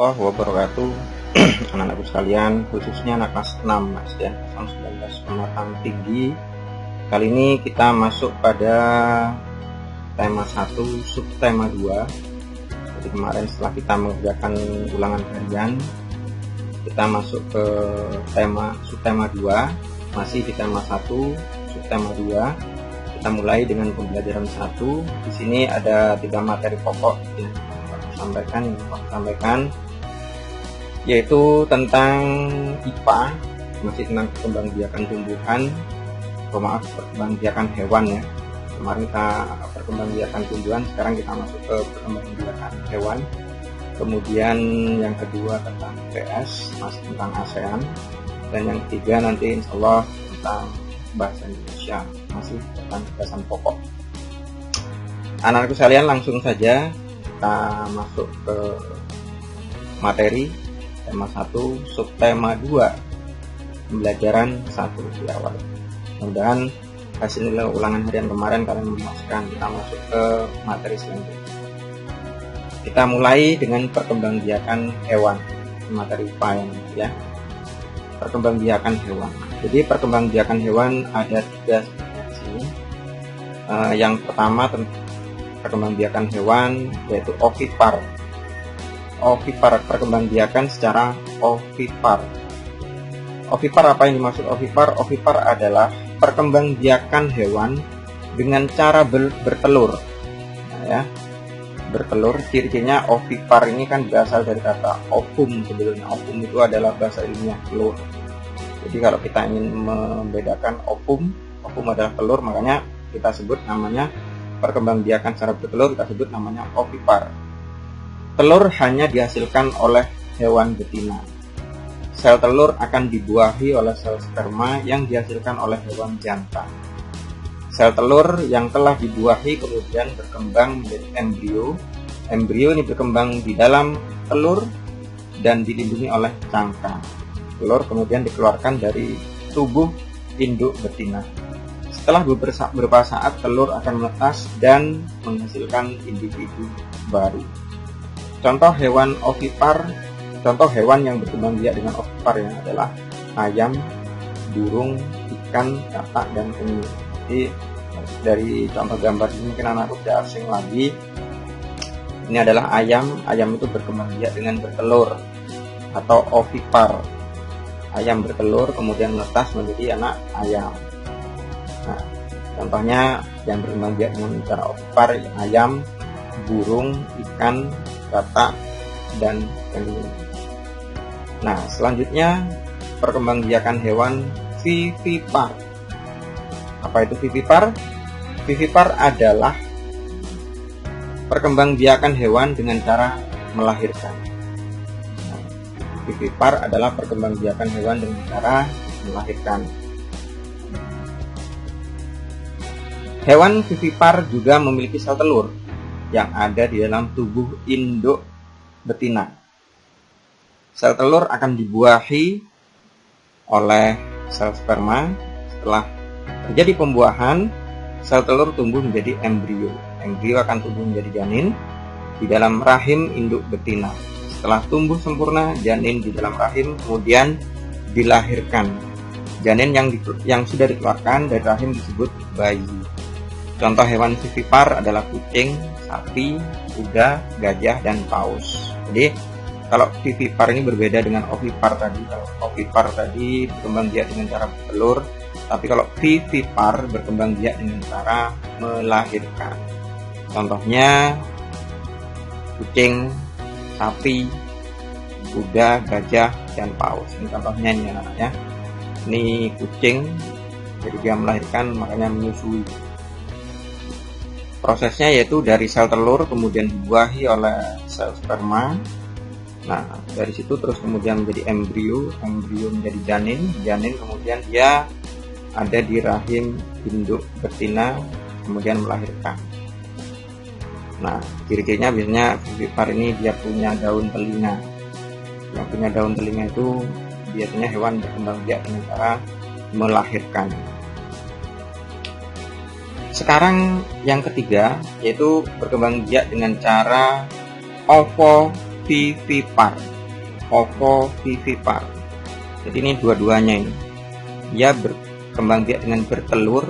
warahmatullahi wabarakatuh. Anak-anakku sekalian, khususnya anak kelas 6 Mas ya, 19 penguatan tinggi. Kali ini kita masuk pada tema 1 subtema 2. Jadi kemarin setelah kita mengerjakan ulangan harian, kita masuk ke subtema 2, masih di tema 1 subtema 2. Kita mulai dengan pembelajaran 1. Di sini ada 3 materi pokok yang sampaikan, yaitu tentang IPA, masih tentang perkembangbiakan tumbuhan, perkembangbiakan hewan ya. Kemarin kita perkembangbiakan tumbuhan, sekarang kita masuk ke perkembangbiakan hewan. Kemudian yang kedua tentang PS, masih tentang ASEAN, dan yang ketiga nanti insya Allah tentang bahasa Indonesia, masih tentang bahasan pokok. Anak-anakku sekalian, langsung saja kita masuk ke materi tema 1 subtema 2 pembelajaran 1 di awal. Mudah-mudahan hasil ulangan harian kemarin kalian memuaskan. Kita masuk ke materi selanjutnya. Kita mulai dengan perkembangbiakan hewan, materi IPA ya. Perkembangbiakan hewan. Jadi perkembangbiakan hewan ada 3 di sini. Yang pertama perkembangbiakan hewan yaitu ovipar. Ovipar, perkembangbiakan secara ovipar. Ovipar, apa yang dimaksud ovipar? Ovipar adalah perkembangbiakan hewan dengan cara bertelur. Nah, ya. Bertelur, ciri-cirinya ovipar ini kan berasal dari kata ovum sebetulnya. Ovum itu adalah bahasa ilmiah telur. Jadi kalau kita ingin membedakan ovum adalah telur, makanya kita sebut namanya perkembangbiakan secara bertelur, kita sebut namanya ovipar. Telur hanya dihasilkan oleh hewan betina. Sel telur akan dibuahi oleh sel sperma yang dihasilkan oleh hewan jantan. Sel telur yang telah dibuahi kemudian berkembang menjadi embrio. Embrio ini berkembang di dalam telur dan dilindungi oleh cangkang. Telur kemudian dikeluarkan dari tubuh induk betina. Setelah beberapa saat telur akan menetas dan menghasilkan individu baru. Contoh hewan ovipar, contoh hewan yang berkembang biak dengan ovipar yang adalah ayam, burung, ikan, katak, dan penyu. Jadi dari contoh gambar ini mungkin anak sudah asing lagi. Ini adalah ayam. Ayam itu berkembang biak dengan bertelur atau ovipar. Ayam bertelur kemudian menetas menjadi anak ayam. Nah, contohnya yang berkembang biak dengan cara ovipar, ayam, burung, ikan, katak, dan penyu. Nah, selanjutnya perkembangbiakan hewan vivipar. Apa itu vivipar? Vivipar adalah perkembangbiakan hewan dengan cara melahirkan. Nah, vivipar adalah perkembangbiakan hewan dengan cara melahirkan. Hewan vivipar juga memiliki sel telur yang ada di dalam tubuh induk betina. Sel telur akan dibuahi oleh sel sperma. Setelah terjadi pembuahan, sel telur tumbuh menjadi embrio. Embrio akan tumbuh menjadi janin di dalam rahim induk betina. Setelah tumbuh sempurna, janin di dalam rahim kemudian dilahirkan. Janin yang sudah dikeluarkan dari rahim disebut bayi. Contoh hewan vivipar adalah kucing, sapi, kuda, gajah, dan paus. Jadi kalau vivipar ini berbeda dengan ovipar tadi. Kalau ovipar tadi berkembang biak dengan cara bertelur, tapi kalau vivipar berkembang biak dengan cara melahirkan. Contohnya kucing, sapi, kuda, gajah, dan paus. Ini contohnya ini anak-anaknya. Ini kucing, jadi dia melahirkan, makanya menyusui. Prosesnya yaitu dari sel telur kemudian dibuahi oleh sel sperma. Nah, dari situ terus kemudian menjadi embrio, embrio menjadi janin, janin kemudian dia ada di rahim induk betina kemudian melahirkan. Nah, ciri-cirinya biasanya vivipar ini dia punya daun telinga. Yang punya daun telinga itu biasanya hewan berkembang biak dengan cara melahirkan. Sekarang yang ketiga yaitu berkembang biak dengan cara ovovivipar. ovovivipar. Ovovivipar. Jadi ini dua-duanya ini. Dia berkembang biak dengan bertelur,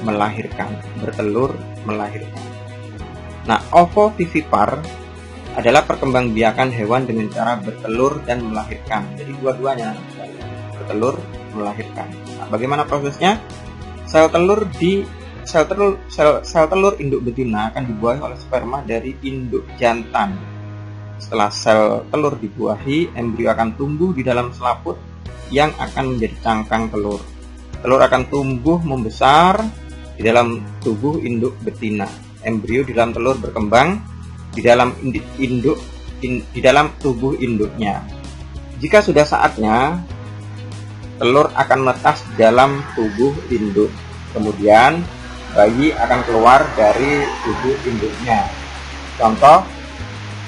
melahirkan, bertelur, melahirkan. Nah, ovovivipar adalah perkembangbiakan hewan dengan cara bertelur dan melahirkan. Jadi dua-duanya bertelur, melahirkan. Nah, bagaimana prosesnya? Sel telur induk betina akan dibuahi oleh sperma dari induk jantan. Setelah sel telur dibuahi, embrio akan tumbuh di dalam selaput yang akan menjadi cangkang telur. Telur akan tumbuh membesar di dalam tubuh induk betina. Embrio di dalam telur berkembang di dalam di dalam tubuh induknya. Jika sudah saatnya, telur akan menetas di dalam tubuh induk. Kemudian bayi akan keluar dari tubuh induknya. Contoh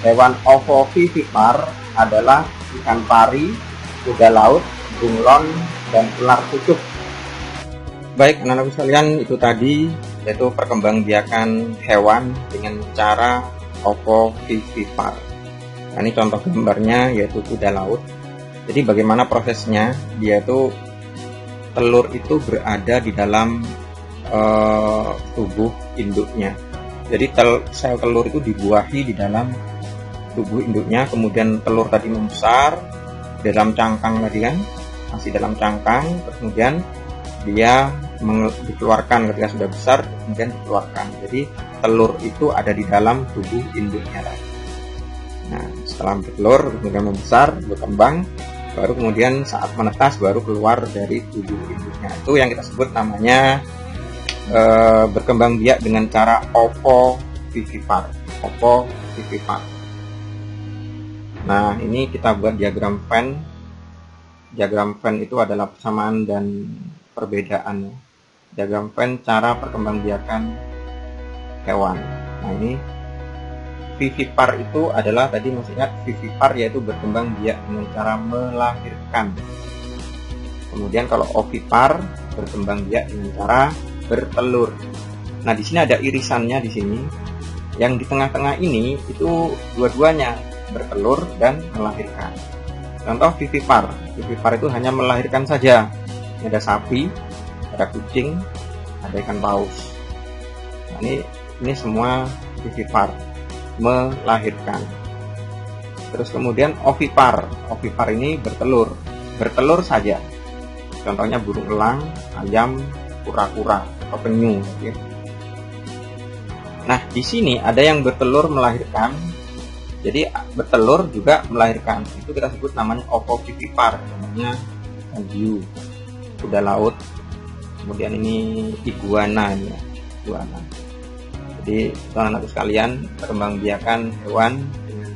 hewan ovovivipar adalah ikan pari, kuda laut, bunglon, dan ular kucuk. Baik anak-anak sekalian, itu tadi yaitu perkembangbiakan hewan dengan cara ovovivipar. Nah, ini contoh gambarnya yaitu kuda laut. Jadi bagaimana prosesnya? Dia itu telur itu berada di dalam tubuh induknya. Jadi sel telur itu dibuahi di dalam tubuh induknya, kemudian telur tadi membesar dalam cangkang tadi kan, masih dalam cangkang, kemudian dia dikeluarkan ketika sudah besar, kemudian dikeluarkan. Jadi telur itu ada di dalam tubuh induknya. Nah, setelah bertelur kemudian membesar, berkembang, baru kemudian saat menetas baru keluar dari tubuh induknya. Itu yang kita sebut namanya berkembang biak dengan cara ovovivipar. Ovovivipar. Nah, ini kita buat diagram Venn. Diagram Venn itu adalah persamaan dan perbedaan. Diagram Venn cara perkembangbiakan hewan. Nah, ini vivipar itu adalah, tadi masih ingat, vivipar yaitu berkembang biak dengan cara melahirkan. Kemudian kalau ovipar berkembang biak dengan cara bertelur. Nah, di sini ada irisannya di sini. Yang di tengah-tengah ini itu dua-duanya bertelur dan melahirkan. Contoh vivipar. Vivipar itu hanya melahirkan saja. Ini ada sapi, ada kucing, ada ikan paus. Nah, ini semua vivipar, melahirkan. Terus kemudian ovipar. Ovipar ini bertelur saja. Contohnya burung elang, ayam, kura-kura atau penyu. Ya. Nah, di sini ada yang bertelur melahirkan. Jadi bertelur juga melahirkan. Itu kita sebut namanya ovovivipar, namanya hiu, kuda laut. Kemudian ini iguana ya, iguana. Jadi teman-teman sekalian, perkembangbiakan hewan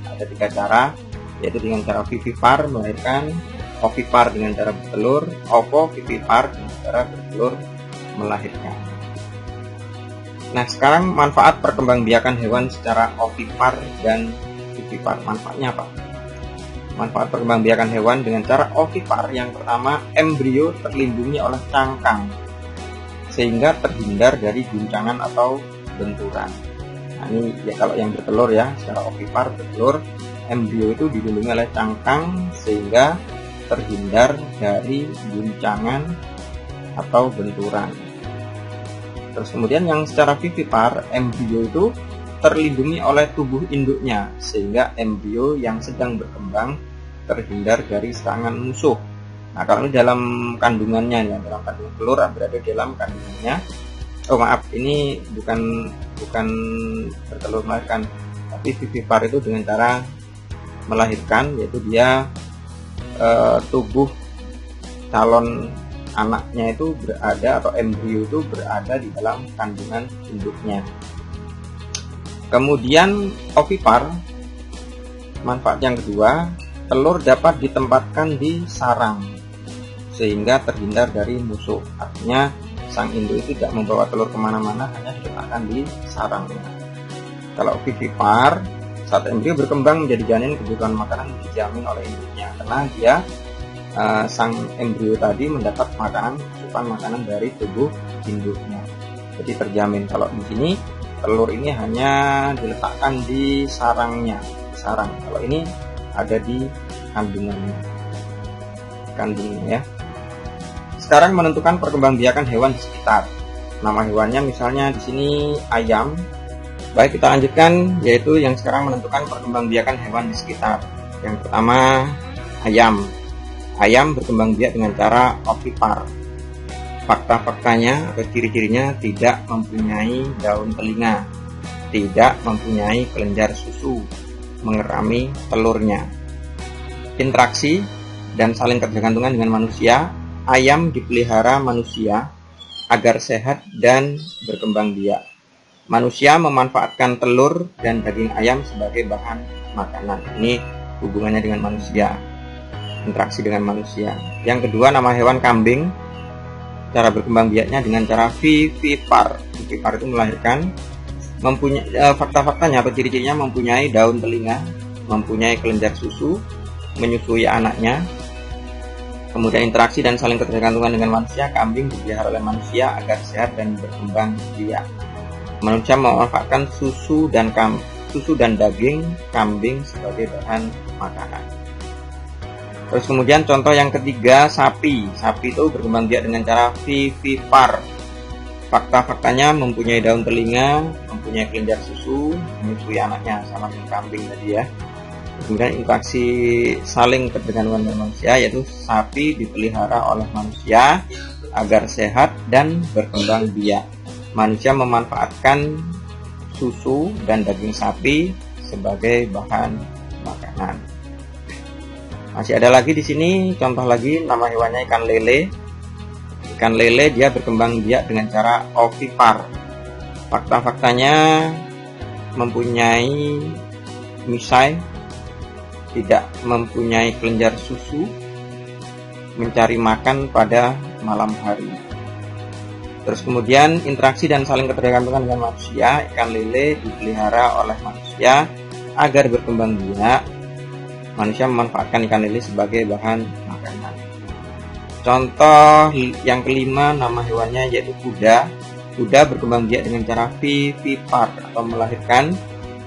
ada 3 cara, yaitu dengan cara vivipar melahirkan, ovipar dengan cara bertelur, ovovivipar dengan cara bertelur melahirkan. Nah, sekarang manfaat perkembangbiakan hewan secara ovipar dan vivipar. Manfaatnya apa? Manfaat perkembangbiakan hewan dengan cara ovipar, yang pertama, embrio terlindungi oleh cangkang sehingga terhindar dari guncangan atau benturan. Nah, ini ya kalau yang bertelur ya, secara ovipar bertelur, embrio itu dilindungi oleh cangkang sehingga terhindar dari guncangan atau benturan. Terus kemudian yang secara vivipar, embrio itu terlindungi oleh tubuh induknya sehingga embrio yang sedang berkembang terhindar dari serangan musuh. Nah, kalau ini dalam kandungannya ya, dalam kandungan telur berada dalam kandungannya. Oh maaf, ini bukan bertelur melahirkan, tapi vivipar itu dengan cara melahirkan, yaitu dia tubuh calon anaknya itu berada, atau embrio itu berada di dalam kandungan induknya. Kemudian ovipar, manfaat yang kedua, telur dapat ditempatkan di sarang sehingga terhindar dari musuh. Artinya sang induk itu tidak membawa telur kemana-mana, hanya diletakkan di sarangnya. Kalau vivipar, saat embrio berkembang menjadi janin, kebutuhan makanan dijamin oleh induknya karena dia sang embrio tadi mendapat asupan makanan dari tubuh induknya. Jadi terjamin. Kalau di sini telur ini hanya diletakkan di sarangnya, di sarang. Kalau ini ada di kandungannya ya. Sekarang menentukan perkembangbiakan hewan di sekitar. Nama hewannya misalnya di sini ayam. Baik, kita lanjutkan, yaitu yang sekarang menentukan perkembangbiakan hewan di sekitar. Yang pertama, ayam. Ayam berkembang biak dengan cara ovipar. Fakta-faktanya atau ciri-cirinya tidak mempunyai daun telinga, tidak mempunyai kelenjar susu, mengerami telurnya. Interaksi dan saling ketergantungan dengan manusia. Ayam dipelihara manusia agar sehat dan berkembang biak. Manusia memanfaatkan telur dan daging ayam sebagai bahan makanan. Ini hubungannya dengan manusia, interaksi dengan manusia. Yang kedua, nama hewan kambing. Cara berkembang biaknya dengan cara vivipar. Vivipar itu melahirkan. Mempunyai fakta-faktanya atau ciri-cirinya mempunyai daun telinga, mempunyai kelenjar susu, menyusui anaknya. Kemudian interaksi dan saling ketergantungan dengan manusia. Kambing dipelihara oleh manusia agar sehat dan berkembang biak. Manusia memanfaatkan susu dan daging kambing sebagai bahan makanan. Terus kemudian contoh yang ketiga, sapi. Sapi itu berkembang biak dengan cara vivipar. Fakta-faktanya mempunyai daun telinga, mempunyai kelenjar susu, menyusui anaknya, sama dengan kambing tadi ya. Kemudian interaksi saling ketergantungan dengan manusia, yaitu sapi dipelihara oleh manusia agar sehat dan berkembang biak. Manusia memanfaatkan susu dan daging sapi sebagai bahan makanan. Masih ada lagi di sini contoh lagi, nama hewannya ikan lele. Ikan lele dia berkembang biak dengan cara ovipar. Fakta-faktanya mempunyai misai, tidak mempunyai kelenjar susu, mencari makan pada malam hari. Terus kemudian interaksi dan saling ketergantungan dengan manusia. Ikan lele dipelihara oleh manusia agar berkembang biak. Manusia memanfaatkan ikan lele sebagai bahan makanan. Contoh yang kelima, nama hewannya yaitu kuda. Kuda berkembang biak dengan cara vivipar atau melahirkan.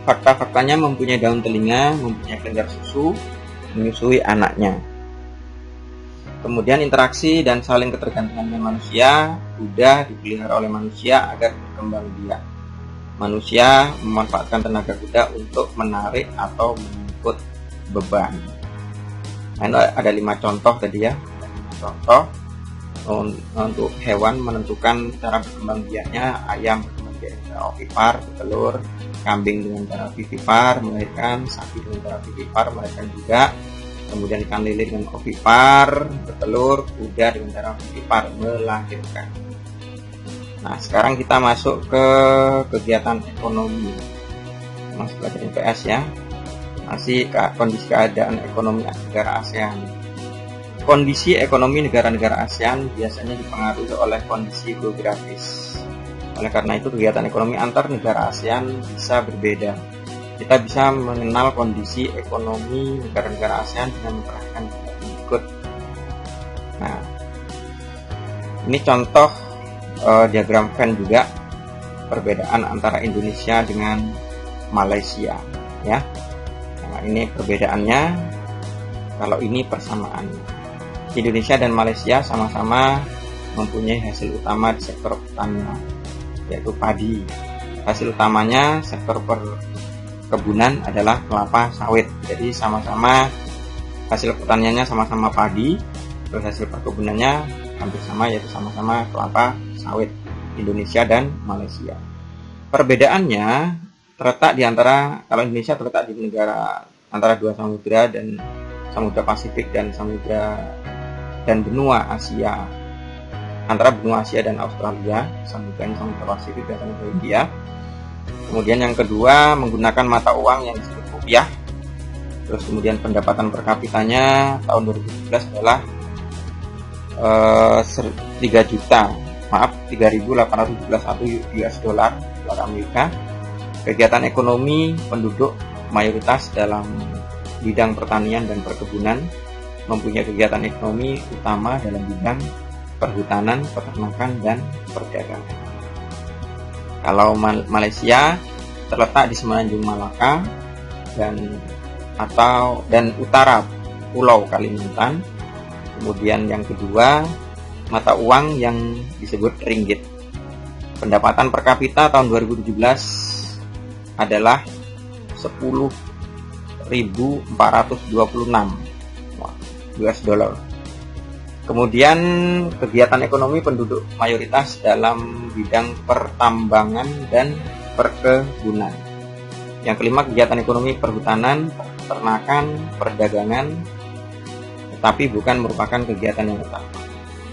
Fakta-faktanya mempunyai daun telinga, mempunyai kelenjar susu, menyusui anaknya. Kemudian interaksi dan saling ketergantungan dengan manusia. Kuda dipelihara oleh manusia agar berkembang biak. Manusia memanfaatkan tenaga kuda untuk menarik atau mengikut beban. Nah, ada 5 contoh tadi ya. 5 contoh untuk hewan menentukan cara berkembang biaknya. Ayam berkembang biak dengan cara ovipar, bertelur. Kambing dengan cara vivipar, melahirkan. Sapi dengan cara vivipar, melahirkan juga. Kemudian ikan lele dengan ovipar, bertelur. Kuda dengan cara vivipar, melahirkan. Nah, sekarang kita masuk ke kegiatan ekonomi. Masih belajar IPS ya. Masih kondisi keadaan ekonomi negara ASEAN. Kondisi ekonomi negara-negara ASEAN biasanya dipengaruhi oleh kondisi geografis. Oleh karena itu, kegiatan ekonomi antar negara ASEAN bisa berbeda. Kita bisa mengenal kondisi ekonomi negara-negara ASEAN dengan memperhatikan berikut. Nah, ini contoh diagram Venn juga, perbedaan antara Indonesia dengan Malaysia ya. Nah, ini perbedaannya, kalau ini persamaannya. Indonesia dan Malaysia sama-sama mempunyai hasil utama di sektor pertanian, yaitu padi. Hasil utamanya sektor perkebunan adalah kelapa sawit. Jadi sama-sama hasil pertaniannya sama-sama padi, terus hasil perkebunannya hampir sama, yaitu sama-sama kelapa sawit, Indonesia dan Malaysia. Perbedaannya terletak di antara, kalau Indonesia terletak di negara antara 2 samudra dan Samudra Pasifik dan samudra dan benua Asia, antara benua Asia dan Australia, samudra Pasifik dan samudra India. Kemudian yang kedua, menggunakan mata uang yang disebut rupiah. Terus kemudian pendapatan per kapitanya tahun 2017 adalah 3.817 US dollar Amerika. Kegiatan ekonomi penduduk mayoritas dalam bidang pertanian dan perkebunan, mempunyai kegiatan ekonomi utama dalam bidang perhutanan, peternakan, dan perdagangan. Kalau Malaysia terletak di semenanjung Malaka dan dan utara Pulau Kalimantan. Kemudian yang kedua, mata uang yang disebut ringgit. Pendapatan per kapita tahun 2017 adalah 10.426 US dollar. Kemudian kegiatan ekonomi penduduk mayoritas dalam bidang pertambangan dan perkebunan. Yang kelima, kegiatan ekonomi perhutanan, peternakan, perdagangan, tetapi bukan merupakan kegiatan yang utama.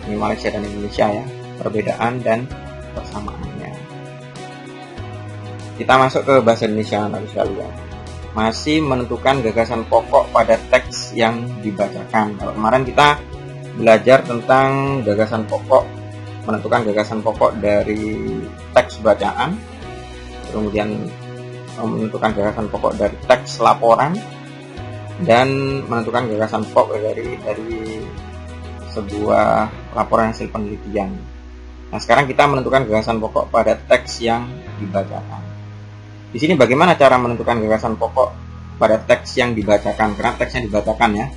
Ini Malaysia dan Indonesia ya, perbedaan dan persamaannya. Kita masuk ke bahasa Indonesia anak sekalian. Masih menentukan gagasan pokok pada teks yang dibacakan. Kalau kemarin kita belajar tentang gagasan pokok, menentukan gagasan pokok dari teks bacaan, kemudian menentukan gagasan pokok dari teks laporan, dan menentukan gagasan pokok dari sebuah laporan hasil penelitian. Nah, sekarang kita menentukan gagasan pokok pada teks yang dibacakan. Di sini bagaimana cara menentukan gagasan pokok pada teks yang dibacakan? Karena teks yang dibacakan ya.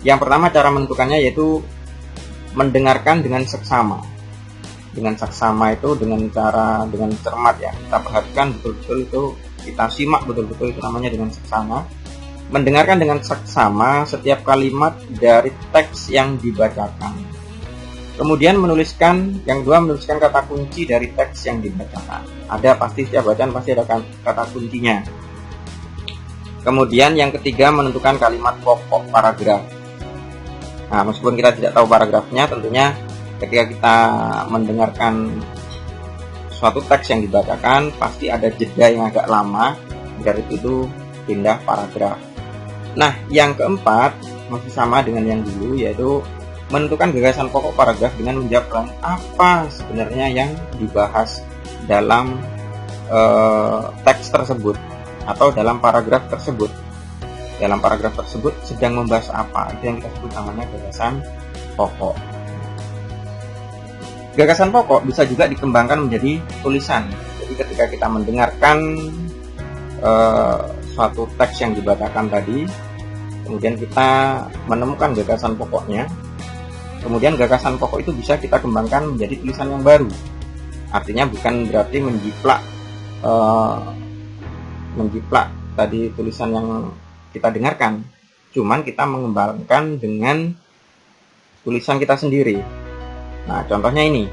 Yang pertama cara menentukannya yaitu mendengarkan dengan seksama. Dengan seksama itu dengan cermat ya. Kita perhatikan betul-betul itu, kita simak betul-betul, itu namanya dengan seksama. Mendengarkan dengan seksama setiap kalimat dari teks yang dibacakan. Kemudian yang kedua menuliskan kata kunci dari teks yang dibacakan. Ada pasti, setiap bacaan pasti ada kata kuncinya. Kemudian yang ketiga menentukan kalimat pokok paragraf. Nah, meskipun kita tidak tahu paragrafnya, tentunya ketika kita mendengarkan suatu teks yang dibacakan, pasti ada jeda yang agak lama, dari itu pindah paragraf. Nah, yang keempat masih sama dengan yang dulu, yaitu menentukan gagasan pokok paragraf dengan menjawab apa sebenarnya yang dibahas dalam teks tersebut atau dalam paragraf tersebut. Dalam paragraf tersebut sedang membahas apa, itu yang kita sebut namanya gagasan pokok. Gagasan pokok bisa juga dikembangkan menjadi tulisan. Jadi ketika kita mendengarkan suatu teks yang dibacakan tadi, kemudian kita menemukan gagasan pokoknya, kemudian gagasan pokok itu bisa kita kembangkan menjadi tulisan yang baru. Artinya bukan berarti menjiplak tadi tulisan yang kita dengarkan, cuman kita mengembangkan dengan tulisan kita sendiri. Nah, contohnya ini.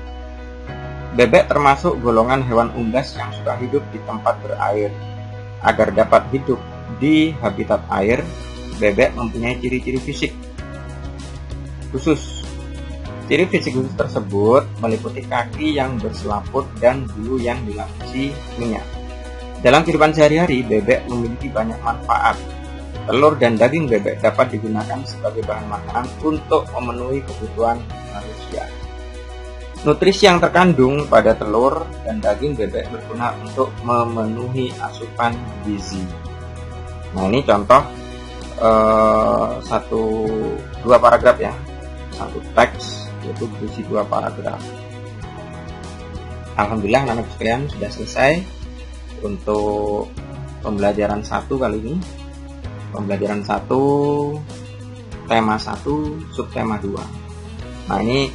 Bebek termasuk golongan hewan unggas yang suka hidup di tempat berair. Agar dapat hidup di habitat air, bebek mempunyai ciri-ciri fisik khusus. Ciri fisik khusus tersebut meliputi kaki yang berselaput dan bulu yang dilapisi minyak. Dalam kehidupan sehari-hari, bebek memiliki banyak manfaat. Telur dan daging bebek dapat digunakan sebagai bahan makanan untuk memenuhi kebutuhan manusia. Nutrisi yang terkandung pada telur dan daging bebek berguna untuk memenuhi asupan gizi. Nah, ini contoh dua paragraf ya, satu teks yaitu berisi 2 paragraf. Alhamdulillah anak-anak sekalian sudah selesai untuk pembelajaran 1 kali ini. Pembelajaran 1 tema 1 subtema 2. Nah, ini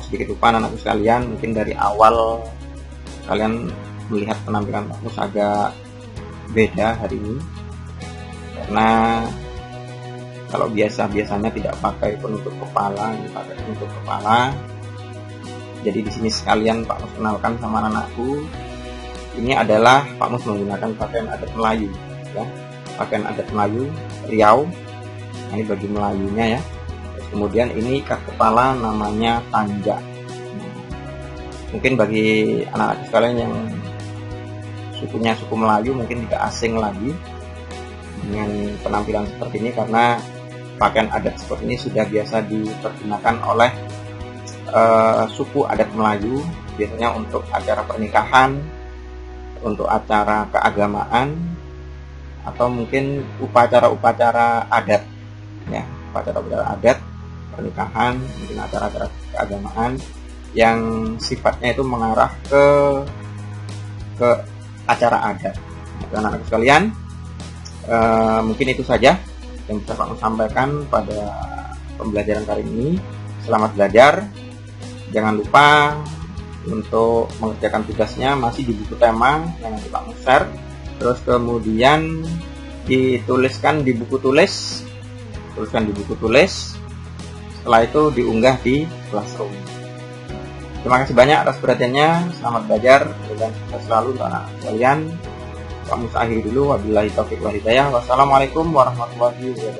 sedikit lupa anak-anak sekalian, mungkin dari awal kalian melihat penampilan Pak Mus agak beda hari ini, karena kalau biasanya tidak pakai penutup kepala, ini pakai penutup kepala. Jadi di sini sekalian Pak Mus kenalkan sama anakku. Ini adalah Pak Mus menggunakan pakaian adat Melayu, ya, pakaian adat Melayu Riau. Nah, ini baju Melayunya ya. Kemudian ini ikat kepala namanya tanja. Mungkin bagi anak-anak sekalian yang sukunya suku Melayu mungkin tidak asing lagi dengan penampilan seperti ini, karena pakaian adat seperti ini sudah biasa dipergunakan oleh suku adat Melayu, biasanya untuk acara pernikahan, untuk acara keagamaan, atau mungkin upacara-upacara adat ya, upacara-upacara adat, pernikahan, mungkin acara-acara keagamaan yang sifatnya itu mengarah ke acara adat. Anak-anak sekalian, mungkin itu saja yang bisa Pak Mus sampaikan pada pembelajaran kali ini. Selamat belajar. Jangan lupa untuk mengerjakan tugasnya masih di buku tema yang nanti Pak Mus share. Terus kemudian dituliskan di buku tulis. Setelah itu diunggah di Classroom. Terima kasih banyak atas perhatiannya. Selamat belajar dan sukses selalu untuk anak kalian. Pak Mus akhiri dulu. Wabillahi taufiq wal hidayah. Wassalamualaikum warahmatullahi wabarakatuh.